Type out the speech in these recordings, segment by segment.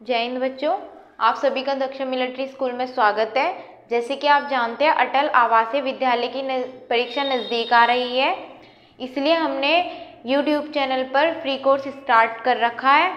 जय हिंद बच्चों, आप सभी का दक्ष मिलिट्री स्कूल में स्वागत है। जैसे कि आप जानते हैं अटल आवासीय विद्यालय की परीक्षा नज़दीक आ रही है, इसलिए हमने YouTube चैनल पर फ्री कोर्स स्टार्ट कर रखा है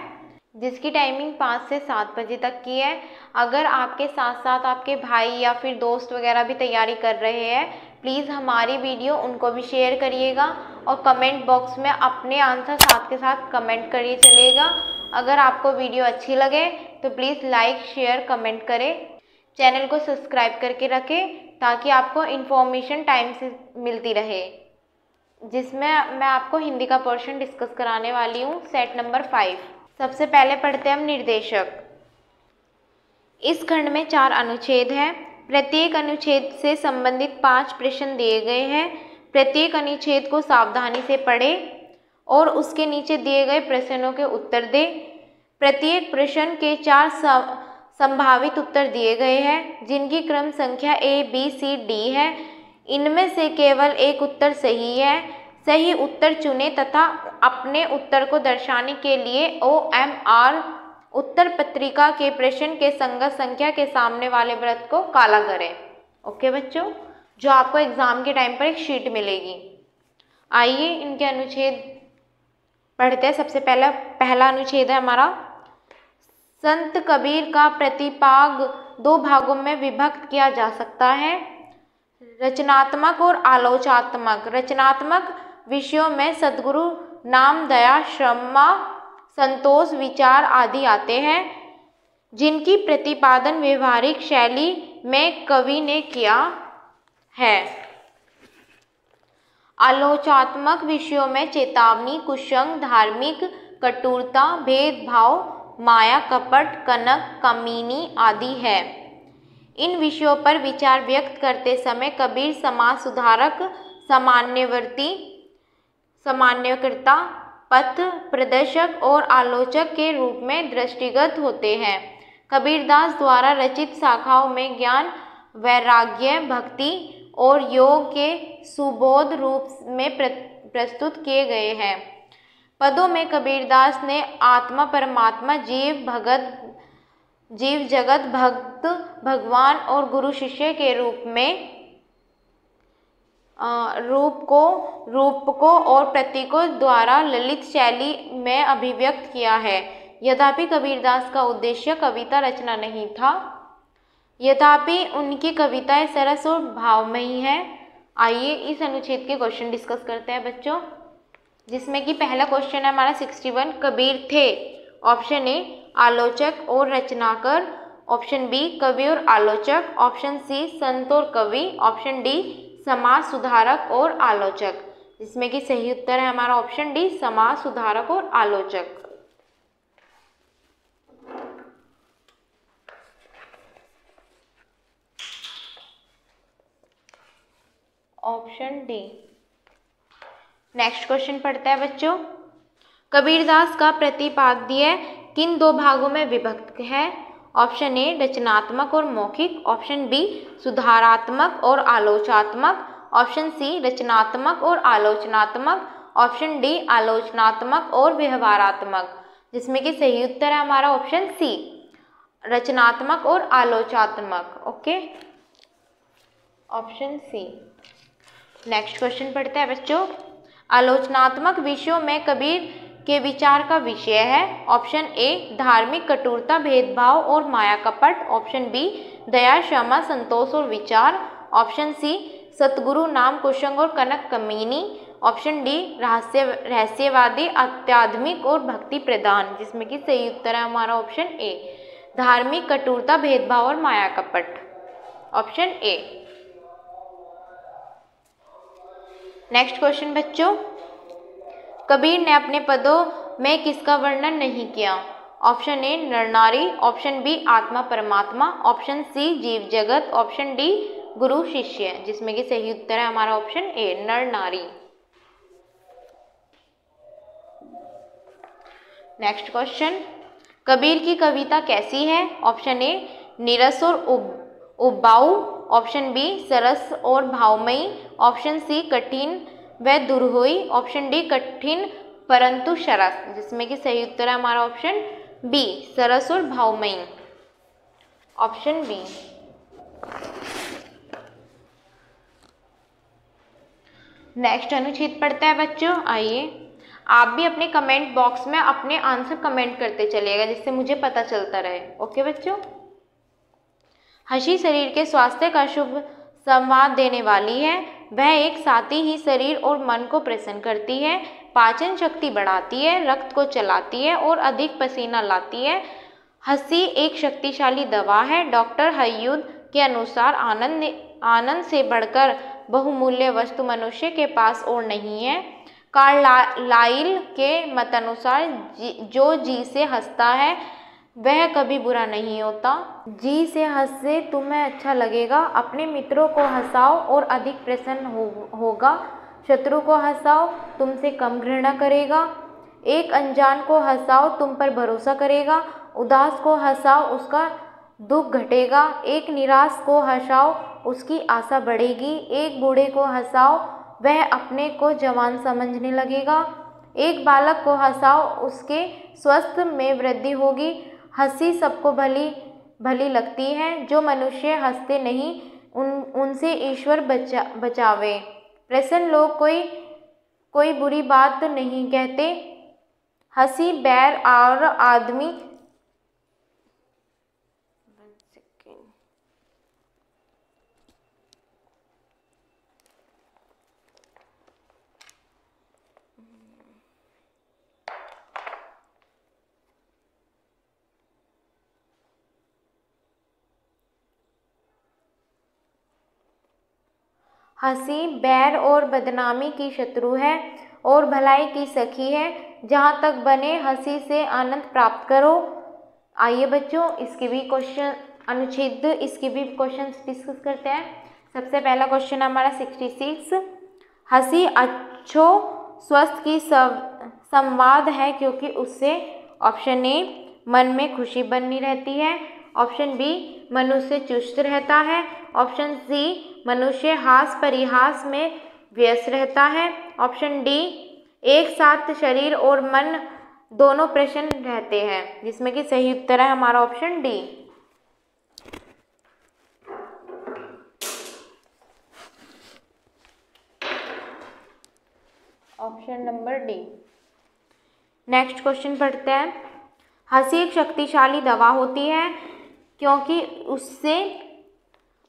जिसकी टाइमिंग 5 से 7 बजे तक की है। अगर आपके साथ साथ आपके भाई या फिर दोस्त वगैरह भी तैयारी कर रहे हैं, प्लीज़ हमारी वीडियो उनको भी शेयर करिएगा और कमेंट बॉक्स में अपने आंसर साथ के साथ कमेंट करिए चलेगा। अगर आपको वीडियो अच्छी लगे तो प्लीज़ लाइक शेयर कमेंट करें। चैनल को सब्सक्राइब करके रखें ताकि आपको इन्फॉर्मेशन टाइम से मिलती रहे। जिसमें मैं आपको हिंदी का पोर्शन डिस्कस कराने वाली हूँ, सेट नंबर 5। सबसे पहले पढ़ते हैं हम निर्देशक। इस खंड में 4 अनुच्छेद हैं। प्रत्येक अनुच्छेद से संबंधित 5 प्रश्न दिए गए हैं। प्रत्येक अनुच्छेद को सावधानी से पढ़ें और उसके नीचे दिए गए प्रश्नों के उत्तर दें। प्रत्येक प्रश्न के 4 संभावित उत्तर दिए गए हैं जिनकी क्रम संख्या A, B, C, D है। इनमें से केवल एक उत्तर सही है। सही उत्तर चुनें तथा अपने उत्तर को दर्शाने के लिए OMR उत्तर पत्रिका के प्रश्न के संगत संख्या के सामने वाले वृत्त को काला करें। ओके बच्चों, जो आपको एग्जाम के टाइम पर एक शीट मिलेगी। आइए इनके अनुच्छेद पढ़ते हैं। सबसे पहला अनुच्छेद है हमारा, संत कबीर का प्रतिपाग 2 भागों में विभक्त किया जा सकता है, रचनात्मक और आलोचनात्मक। रचनात्मक विषयों में सद्गुरु, नाम, दया, क्षमा, संतोष, विचार आदि आते हैं जिनकी प्रतिपादन व्यवहारिक शैली में कवि ने किया है। आलोचनात्मक विषयों में चेतावनी, कुसंग, धार्मिक कटुता, भेदभाव, माया, कपट, कनक, कमीनी आदि है। इन विषयों पर विचार व्यक्त करते समय कबीर समाज सुधारक, सामान्यवर्ती, सामान्यकर्ता, पथ प्रदर्शक और आलोचक के रूप में दृष्टिगत होते हैं। कबीरदास द्वारा रचित शाखाओं में ज्ञान, वैराग्य, भक्ति और योग के सुबोध रूप में प्रस्तुत किए गए हैं। पदों में कबीरदास ने आत्मा, परमात्मा, जीव जगत, भक्त, भगवान और गुरु शिष्य के रूप में रूप को और प्रतीकों द्वारा ललित शैली में अभिव्यक्त किया है। यद्यपि कबीरदास का उद्देश्य कविता रचना नहीं था, यद्यपि उनकी कविताएं सरस और भावमयी हैं। आइए इस अनुच्छेद के क्वेश्चन डिस्कस करते हैं बच्चों, जिसमें कि पहला क्वेश्चन है हमारा 61। कबीर थे ऑप्शन ए आलोचक और रचनाकार, ऑप्शन बी कवि और आलोचक, ऑप्शन सी संत और कवि, ऑप्शन डी समाज सुधारक और आलोचक। जिसमें कि सही उत्तर है हमारा ऑप्शन डी, समाज सुधारक और आलोचक। Option D. नेक्स्ट क्वेश्चन पढ़ते हैं बच्चों। कबीरदास का प्रतिपाद्य किन 2 भागों में विभक्त है? ऑप्शन ए रचनात्मक और मौखिक, ऑप्शन बी सुधारात्मक और आलोचनात्मक, ऑप्शन सी रचनात्मक और आलोचनात्मक, ऑप्शन डी आलोचनात्मक और व्यवहारात्मक। जिसमें कि सही उत्तर है हमारा ऑप्शन सी, रचनात्मक और आलोचनात्मक। Okay, option C. Next question पढ़ते हैं बच्चों। आलोचनात्मक विषयों में कबीर के विचार का विषय है। ऑप्शन ए धार्मिक कटुता, भेदभाव और माया कपट, ऑप्शन बी दया, क्षमा, संतोष और विचार, ऑप्शन सी सतगुरु, नाम, कुसंग और कनक, कमीनी, ऑप्शन डी रहस्यवादी, अत्याधुनिक और भक्ति प्रधान। जिसमें कि सही उत्तर है हमारा ऑप्शन ए, धार्मिक कटुता, भेदभाव और माया कपट, ऑप्शन ए। नेक्स्ट क्वेश्चन बच्चों, कबीर ने अपने पदों में किसका वर्णन नहीं किया? ऑप्शन ए नर नारी, ऑप्शन बी आत्मा परमात्मा, ऑप्शन सी जीव जगत, ऑप्शन डी गुरु शिष्य। जिसमें कि सही उत्तर है हमारा ऑप्शन ए, नर नारी। नेक्स्ट क्वेश्चन, कबीर की कविता कैसी है? ऑप्शन ए नीरस और उबाऊ, ऑप्शन बी सरस और भावमयी, ऑप्शन सी कठिन व दुर्होई, ऑप्शन डी कठिन परंतु सरस। जिसमें कि सही उत्तर है हमारा ऑप्शन बी सरस और भावमयी, ऑप्शन बी। नेक्स्ट अनुच्छेद पढ़ते हैं बच्चों। आइए आप भी अपने कमेंट बॉक्स में अपने आंसर कमेंट करते चलिएगा, जिससे मुझे पता चलता रहे। ओके बच्चों। हंसी शरीर के स्वास्थ्य का शुभ संवाद देने वाली है। वह एक साथी ही शरीर और मन को प्रसन्न करती है, पाचन शक्ति बढ़ाती है, रक्त को चलाती है और अधिक पसीना लाती है। हंसी एक शक्तिशाली दवा है। डॉक्टर हयुद के अनुसार आनंद से बढ़कर बहुमूल्य वस्तु मनुष्य के पास और नहीं है। कार्लाइल के मतानुसार जो जी से हंसता है वह कभी बुरा नहीं होता। जी से हंससे तुम्हें अच्छा लगेगा। अपने मित्रों को हंसाओ और अधिक प्रसन्न होगा। शत्रु को हंसाओ, तुमसे कम घृणा करेगा। एक अनजान को हंसाओ, तुम पर भरोसा करेगा। उदास को हंसाओ, उसका दुख घटेगा। एक निराश को हंसाओ, उसकी आशा बढ़ेगी। एक बूढ़े को हंसाओ, वह अपने को जवान समझने लगेगा। एक बालक को हंसाओ, उसके स्वास्थ्य में वृद्धि होगी। हंसी सबको भली लगती है। जो मनुष्य हंसते नहीं उनसे ईश्वर बचावे। प्रसन्न लोग कोई बुरी बात नहीं कहते। हंसी बैर और आदमी हंसी बैर और बदनामी की शत्रु है और भलाई की सखी है। जहाँ तक बने हंसी से आनंद प्राप्त करो। आइए बच्चों इसके भी क्वेश्चन डिस्कस करते हैं। सबसे पहला क्वेश्चन हमारा 66। हंसी अच्छो स्वस्थ की संवाद है क्योंकि उससे ऑप्शन ए मन में खुशी बनी रहती है, ऑप्शन बी मनुष्य चुस्त रहता है, ऑप्शन सी मनुष्य हास परिहास में व्यस्त रहता है, ऑप्शन डी एक साथ शरीर और मन दोनों प्रसन्न रहते हैं, जिसमें कि सही उत्तर है हमारा option D. Option number D. Next question पढ़ते हैं। हंसी एक शक्तिशाली दवा होती है क्योंकि उससे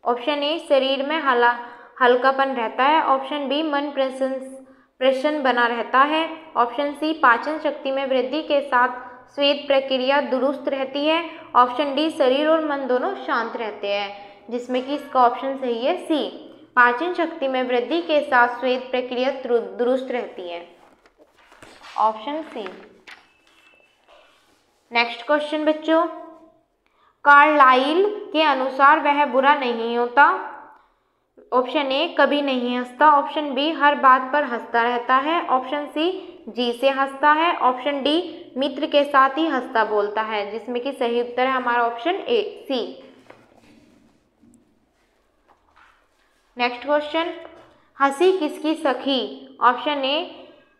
ऑप्शन ए शरीर में हल्कापन रहता है, ऑप्शन बी मन प्रसन्न बना रहता है, ऑप्शन सी पाचन शक्ति में वृद्धि के साथ स्वेद प्रक्रिया दुरुस्त रहती है, ऑप्शन डी शरीर और मन दोनों शांत रहते हैं, जिसमें कि इसका ऑप्शन सही है सी, पाचन शक्ति में वृद्धि के साथ स्वेद प्रक्रिया दुरुस्त रहती है, ऑप्शन सी। नेक्स्ट क्वेश्चन बच्चों। कार्लाइल के अनुसार वह बुरा नहीं होता। ऑप्शन ए कभी नहीं हंसता, ऑप्शन बी हर बात पर हंसता रहता है, ऑप्शन सी जी से हंसता है, ऑप्शन डी मित्र के साथ ही हंसता बोलता है, जिसमें कि सही उत्तर है हमारा option A C. Next question. हंसी किसकी सखी? ऑप्शन ए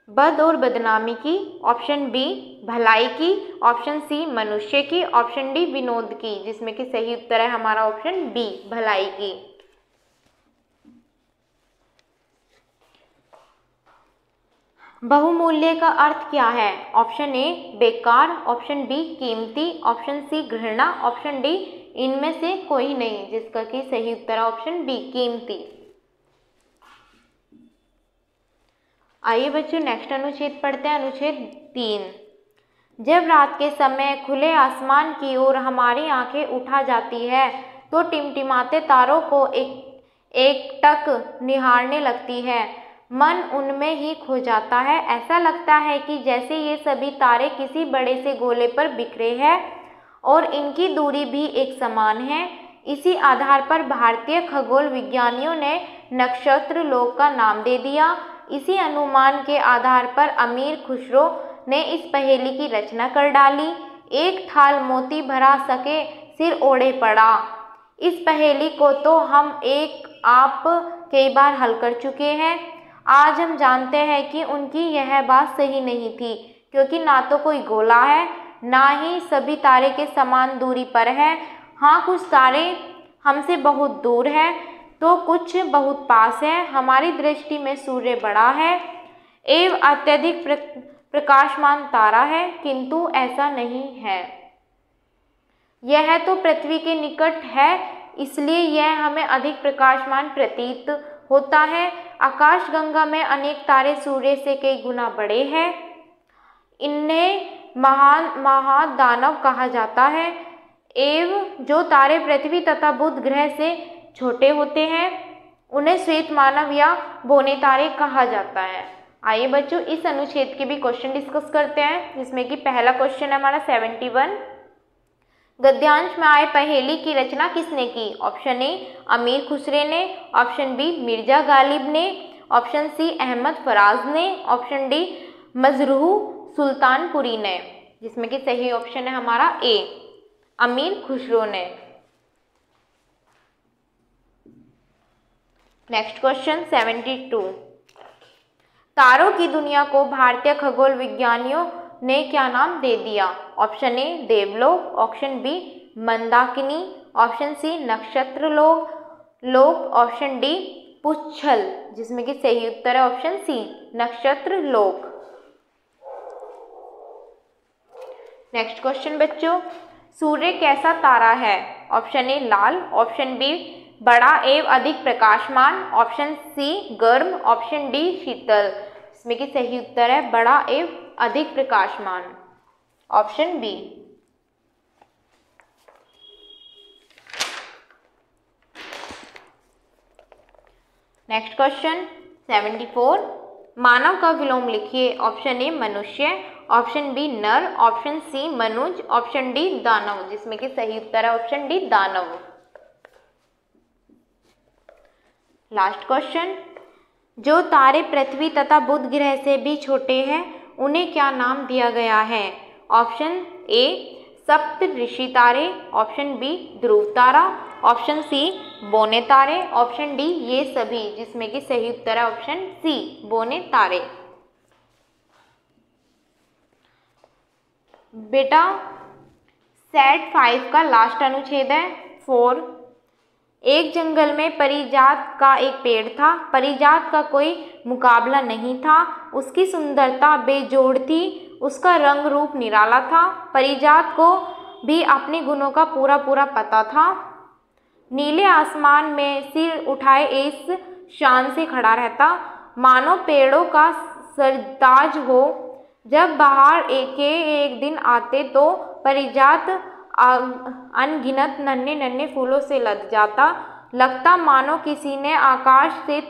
बद और बदनामी की, ऑप्शन बी भलाई की, ऑप्शन सी मनुष्य की, ऑप्शन डी विनोद की, जिसमें कि सही उत्तर है हमारा ऑप्शन बी भलाई की। बहुमूल्य का अर्थ क्या है? ऑप्शन ए बेकार, ऑप्शन बी कीमती, ऑप्शन सी घृणा, ऑप्शन डी इनमें से कोई नहीं, जिसका कि सही उत्तर है ऑप्शन बी कीमती। आइए बच्चों नेक्स्ट अनुच्छेद पढ़ते हैं। अनुच्छेद 3। जब रात के समय खुले आसमान की ओर हमारी आंखें उठा जाती है तो टिमटिमाते तारों को एक टक निहारने लगती है। मन उनमें ही खो जाता है। ऐसा लगता है कि जैसे ये सभी तारे किसी बड़े से गोले पर बिखरे हैं और इनकी दूरी भी एक समान है। इसी आधार पर भारतीय खगोल विज्ञानियों ने नक्षत्र लोक का नाम दे दिया। इसी अनुमान के आधार पर अमीर खुसरो ने इस पहेली की रचना कर डाली। एक थाल मोती भरा सके सिर ओढ़े पड़ा। इस पहेली को तो हम आप कई बार हल कर चुके हैं। आज हम जानते हैं कि उनकी यह बात सही नहीं थी, क्योंकि ना तो कोई गोला है, ना ही सभी तारे के समान दूरी पर है। हाँ, कुछ तारे हमसे बहुत दूर है तो कुछ बहुत पास है। हमारी दृष्टि में सूर्य बड़ा है एवं अत्यधिक प्रकाशमान तारा है, किंतु ऐसा नहीं है। यह तो पृथ्वी के निकट है, इसलिए यह हमें अधिक प्रकाशमान प्रतीत होता है। आकाशगंगा में अनेक तारे सूर्य से कई गुना बड़े हैं। इन्हें महादानव कहा जाता है। एवं जो तारे पृथ्वी तथा बुध ग्रह से छोटे होते हैं उन्हें श्वेत मानव या बौने तारे कहा जाता है। आइए बच्चों, इस अनुच्छेद के भी क्वेश्चन डिस्कस करते हैं, जिसमें कि पहला क्वेश्चन है हमारा 71। गद्यांश में आए पहेली की रचना किसने की? ऑप्शन ए अमीर खुसरे ने, ऑप्शन बी मिर्जा गालिब ने, ऑप्शन सी अहमद फराज ने, ऑप्शन डी मजरूह सुल्तानपुरी ने, जिसमें कि सही ऑप्शन है हमारा ए अमीर खुसरो ने। Next question 72। तारों की दुनिया को भारतीय खगोल विज्ञानियों ने क्या नाम दे दिया? ऑप्शन ए देवलोक, ऑप्शन बी मंदाकिनी, ऑप्शन सी नक्षत्र लोक, ऑप्शन डी पुच्छल, जिसमें कि सही उत्तर है ऑप्शन सी नक्षत्र लोक। नेक्स्ट क्वेश्चन बच्चों, सूर्य कैसा तारा है? ऑप्शन ए लाल, ऑप्शन बी बड़ा एवं अधिक प्रकाशमान, ऑप्शन सी गर्म, ऑप्शन डी शीतल, इसमें कि सही उत्तर है बड़ा एवं अधिक प्रकाशमान, ऑप्शन बी। Next question 74। मानव का विलोम लिखिए। ऑप्शन ए मनुष्य, ऑप्शन बी नर, ऑप्शन सी मनुज, ऑप्शन डी दानव, जिसमें कि सही उत्तर है ऑप्शन डी दानव। लास्ट क्वेश्चन, जो तारे पृथ्वी तथा बुध ग्रह से भी छोटे हैं उन्हें क्या नाम दिया गया है? ऑप्शन ए सप्त ऋषि तारे, ऑप्शन बी ध्रुव तारा, ऑप्शन सी बौने तारे, ऑप्शन डी ये सभी, जिसमें कि सही उत्तर है ऑप्शन सी बौने तारे। बेटा सेट 5 का लास्ट अनुच्छेद है 4। एक जंगल में परिजात का एक पेड़ था। परिजात का कोई मुकाबला नहीं था। उसकी सुंदरता बेजोड़ थी, उसका रंग रूप निराला था। परिजात को भी अपने गुणों का पूरा पूरा पता था। नीले आसमान में सिर उठाए इस शान से खड़ा रहता, मानो पेड़ों का सरताज हो। जब बाहर एक दिन आते तो परिजात अनगिनत नन्हे नन्हे फूलों से लद जाता। लगता मानो किसी ने आकाश से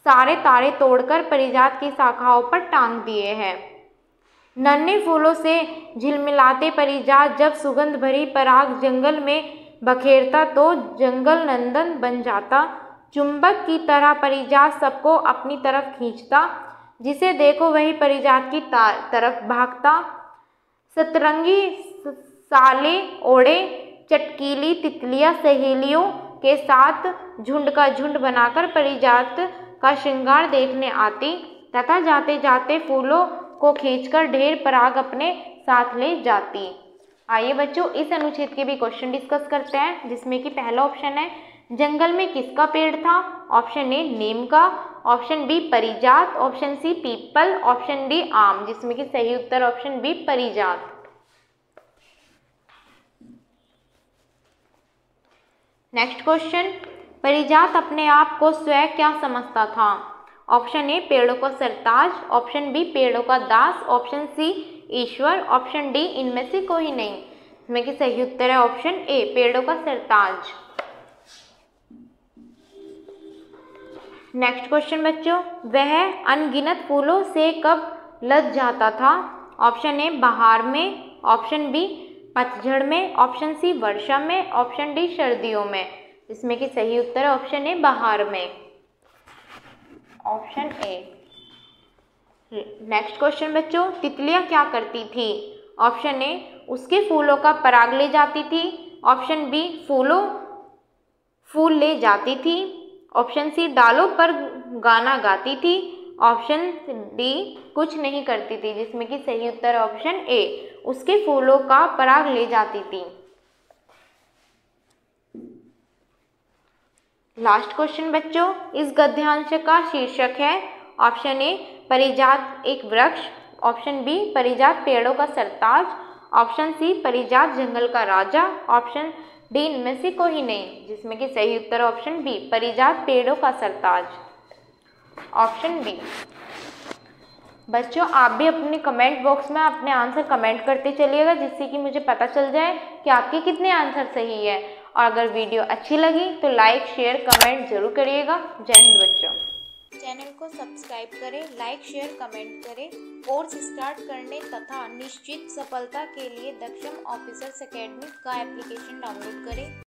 सारे तारे तोड़कर परिजात की शाखाओं पर टांग दिए हैं। नन्हे फूलों से झिलमिलाते परिजात जब सुगंध भरी पराग जंगल में बखेरता तो जंगल नंदन बन जाता। चुंबक की तरह परिजात सबको अपनी तरफ खींचता, जिसे देखो वही परिजात की तरफ भागता। सतरंगी साले ओढ़े चटकीली तितलियां सहेलियों के साथ झुंड का झुंड बनाकर परिजात का श्रृंगार देखने आती तथा जाते जाते फूलों को खींचकर ढेर पराग अपने साथ ले जाती। आइए बच्चों, इस अनुच्छेद के भी क्वेश्चन डिस्कस करते हैं, जिसमें कि पहला ऑप्शन है जंगल में किसका पेड़ था? ऑप्शन ए नीम का, ऑप्शन बी परिजात, ऑप्शन सी पीपल, ऑप्शन डी आम, जिसमें कि सही उत्तर ऑप्शन बी परिजात। नेक्स्ट क्वेश्चन, परिजात अपने आप को स्वयं क्या समझता था? ऑप्शन ए पेड़ों का सरताज, ऑप्शन बी पेड़ों का दास, ऑप्शन सी ईश्वर, ऑप्शन डी इनमें से कोई नहीं, इसमें कि सही उत्तर है ऑप्शन ए पेड़ों का सरताज। नेक्स्ट क्वेश्चन बच्चों, वह अनगिनत फूलों से कब लद जाता था? ऑप्शन ए बहार में, ऑप्शन बी पतझड़ में, ऑप्शन सी वर्षा में, ऑप्शन डी सर्दियों में, इसमें कि सही उत्तर है ऑप्शन ए बहार में, ऑप्शन ए। नेक्स्ट क्वेश्चन बच्चों, तितलियां क्या करती थी? ऑप्शन ए उसके फूलों का पराग ले जाती थी, ऑप्शन बी फूल ले जाती थी, ऑप्शन सी डालों पर गाना गाती थी, ऑप्शन डी कुछ नहीं करती थी, जिसमें कि सही उत्तर है ऑप्शन ए उसके फूलों का पराग ले जाती थी। लास्ट क्वेश्चन बच्चों, इस गद्यांश का शीर्षक है ऑप्शन ए परिजात एक वृक्ष, ऑप्शन बी परिजात पेड़ों का सरताज, ऑप्शन सी परिजात जंगल का राजा, ऑप्शन डी इनमें से कोई नहीं, जिसमें कि सही उत्तर ऑप्शन बी परिजात पेड़ों का सरताज, ऑप्शन बी। बच्चों आप भी अपने कमेंट बॉक्स में अपने आंसर कमेंट करते चलिएगा, जिससे कि मुझे पता चल जाए कि आपके कितने आंसर सही है। और अगर वीडियो अच्छी लगी तो लाइक शेयर कमेंट जरूर करिएगा। जय हिंद बच्चों। चैनल को सब्सक्राइब करें, लाइक शेयर कमेंट करें। कोर्स स्टार्ट करने तथा निश्चित सफलता के लिए दक्षम ऑफिसर्स एकेडमी का एप्लीकेशन डाउनलोड करें।